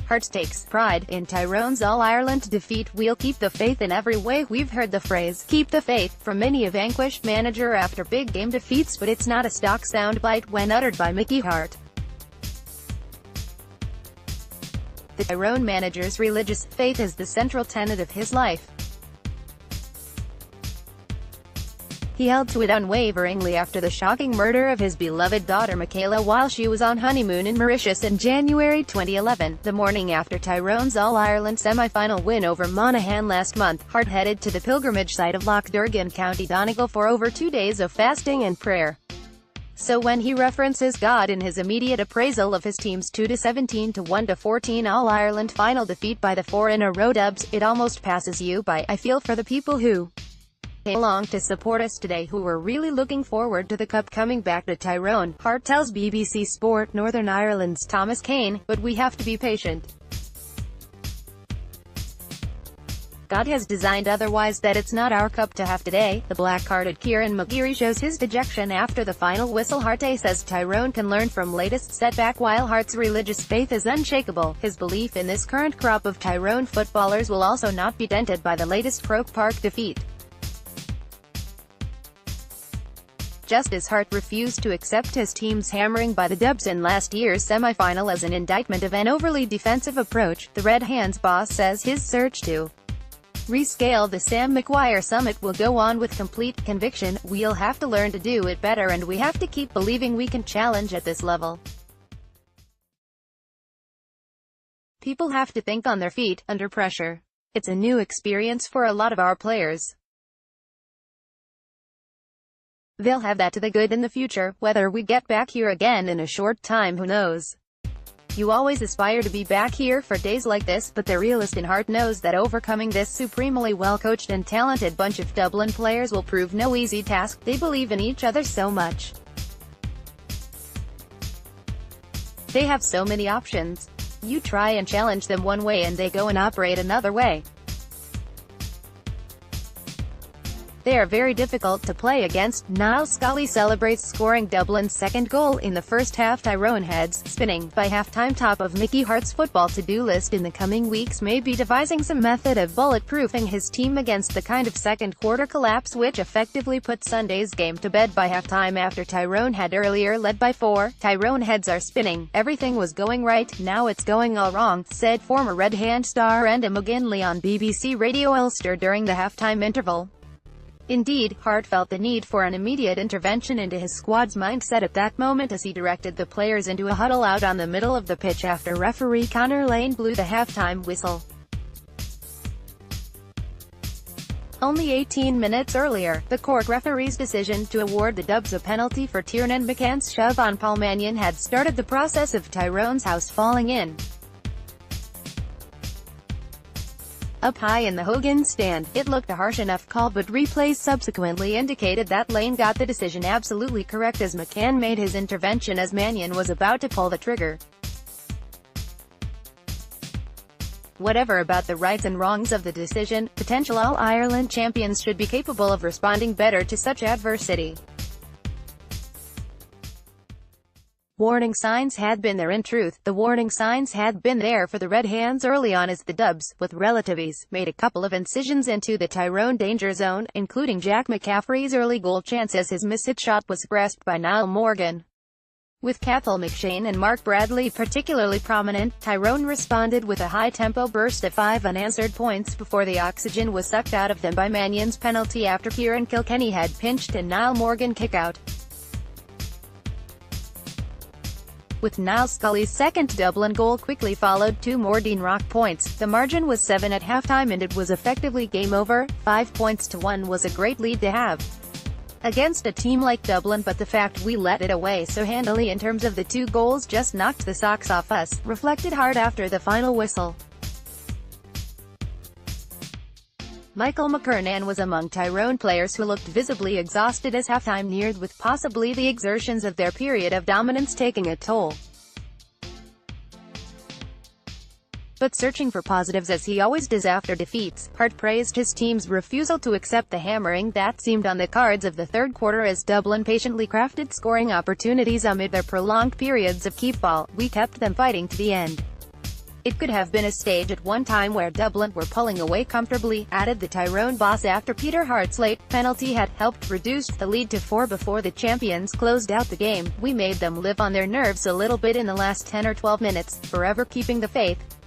Harte takes pride in Tyrone's All-Ireland defeat. "We'll keep the faith in every way." We've heard the phrase, "keep the faith," from many a vanquished manager after big game defeats, but it's not a stock soundbite when uttered by Mickey Harte. The Tyrone manager's religious faith is the central tenet of his life. He held to it unwaveringly after the shocking murder of his beloved daughter Michaela while she was on honeymoon in Mauritius in January 2011. The morning after Tyrone's All-Ireland semi-final win over Monaghan last month, Harte headed to the pilgrimage site of Loch Derg in County Donegal for over 2 days of fasting and prayer. So when he references God in his immediate appraisal of his team's 2-17 to 1-14 All-Ireland final defeat by the 4-in-a-row Dubs, it almost passes you by. "I feel for the people who came along to support us today, who were really looking forward to the cup coming back to Tyrone," Harte tells BBC Sport Northern Ireland's Thomas Kane, "but we have to be patient. God has designed otherwise, that it's not our cup to have today." The black-hearted Kieran McGeary shows his dejection after the final whistle. Harte says Tyrone can learn from latest setback. While Harte's religious faith is unshakable, his belief in this current crop of Tyrone footballers will also not be dented by the latest Croke Park defeat. Just as Harte refused to accept his team's hammering by the Dubs in last year's semi-final as an indictment of an overly defensive approach, the Red Hands boss says his search to rescale the Sam Maguire summit will go on with complete conviction. "We'll have to learn to do it better, and we have to keep believing we can challenge at this level. People have to think on their feet, under pressure. It's a new experience for a lot of our players. They'll have that to the good in the future. Whether we get back here again in a short time, who knows? You always aspire to be back here for days like this, but the realist in Harte knows that overcoming this supremely well-coached and talented bunch of Dublin players will prove no easy task. They believe in each other so much. They have so many options. You try and challenge them one way and they go and operate another way. They are very difficult to play against." Niall Scully celebrates scoring Dublin's second goal in the first half. Tyrone heads spinning by halftime. Top of Mickey Harte's football to-do list in the coming weeks may be devising some method of bulletproofing his team against the kind of second-quarter collapse which effectively put Sunday's game to bed by halftime after Tyrone had earlier led by 4. "Tyrone heads are spinning. Everything was going right, now it's going all wrong," said former Red Hand star Enda McGinley on BBC Radio Ulster during the halftime interval. Indeed, Harte felt the need for an immediate intervention into his squad's mindset at that moment as he directed the players into a huddle out on the middle of the pitch after referee Conor Lane blew the halftime whistle. Only 18 minutes earlier, the Cork referee's decision to award the Dubs a penalty for Tiernan McCann's shove on Paul Mannion had started the process of Tyrone's house falling in. Up high in the Hogan stand, it looked a harsh enough call, but replays subsequently indicated that Lane got the decision absolutely correct as McCann made his intervention as Mannion was about to pull the trigger. Whatever about the rights and wrongs of the decision, potential All-Ireland champions should be capable of responding better to such adversity. Warning signs had been there. In truth, the warning signs had been there for the Red Hands early on as the Dubs, with relative ease, made a couple of incisions into the Tyrone danger zone, including Jack McCaffrey's early goal chance as his missed shot was grasped by Niall Morgan. With Cathal McShane and Mark Bradley particularly prominent, Tyrone responded with a high-tempo burst of 5 unanswered points before the oxygen was sucked out of them by Mannion's penalty after Kieran Kilkenny had pinched and Niall Morgan kick-out. With Niall Scully's second Dublin goal quickly followed 2 more Dean Rock points, the margin was 7 at halftime and it was effectively game over. 5 points to 1 was a great lead to have against a team like Dublin, but the fact we let it away so handily in terms of the 2 goals just knocked the socks off us, reflected Harte after the final whistle. Michael McKernan was among Tyrone players who looked visibly exhausted as halftime neared, with possibly the exertions of their period of dominance taking a toll. But searching for positives as he always does after defeats, Harte praised his team's refusal to accept the hammering that seemed on the cards of the third quarter as Dublin patiently crafted scoring opportunities amid their prolonged periods of keep ball. "We kept them fighting to the end. It could have been a stage at one time where Dublin were pulling away comfortably, added the Tyrone boss after Peter Harte's late penalty had helped reduce the lead to 4 before the champions closed out the game. We made them live on their nerves a little bit in the last 10 or 12 minutes, forever keeping the faith.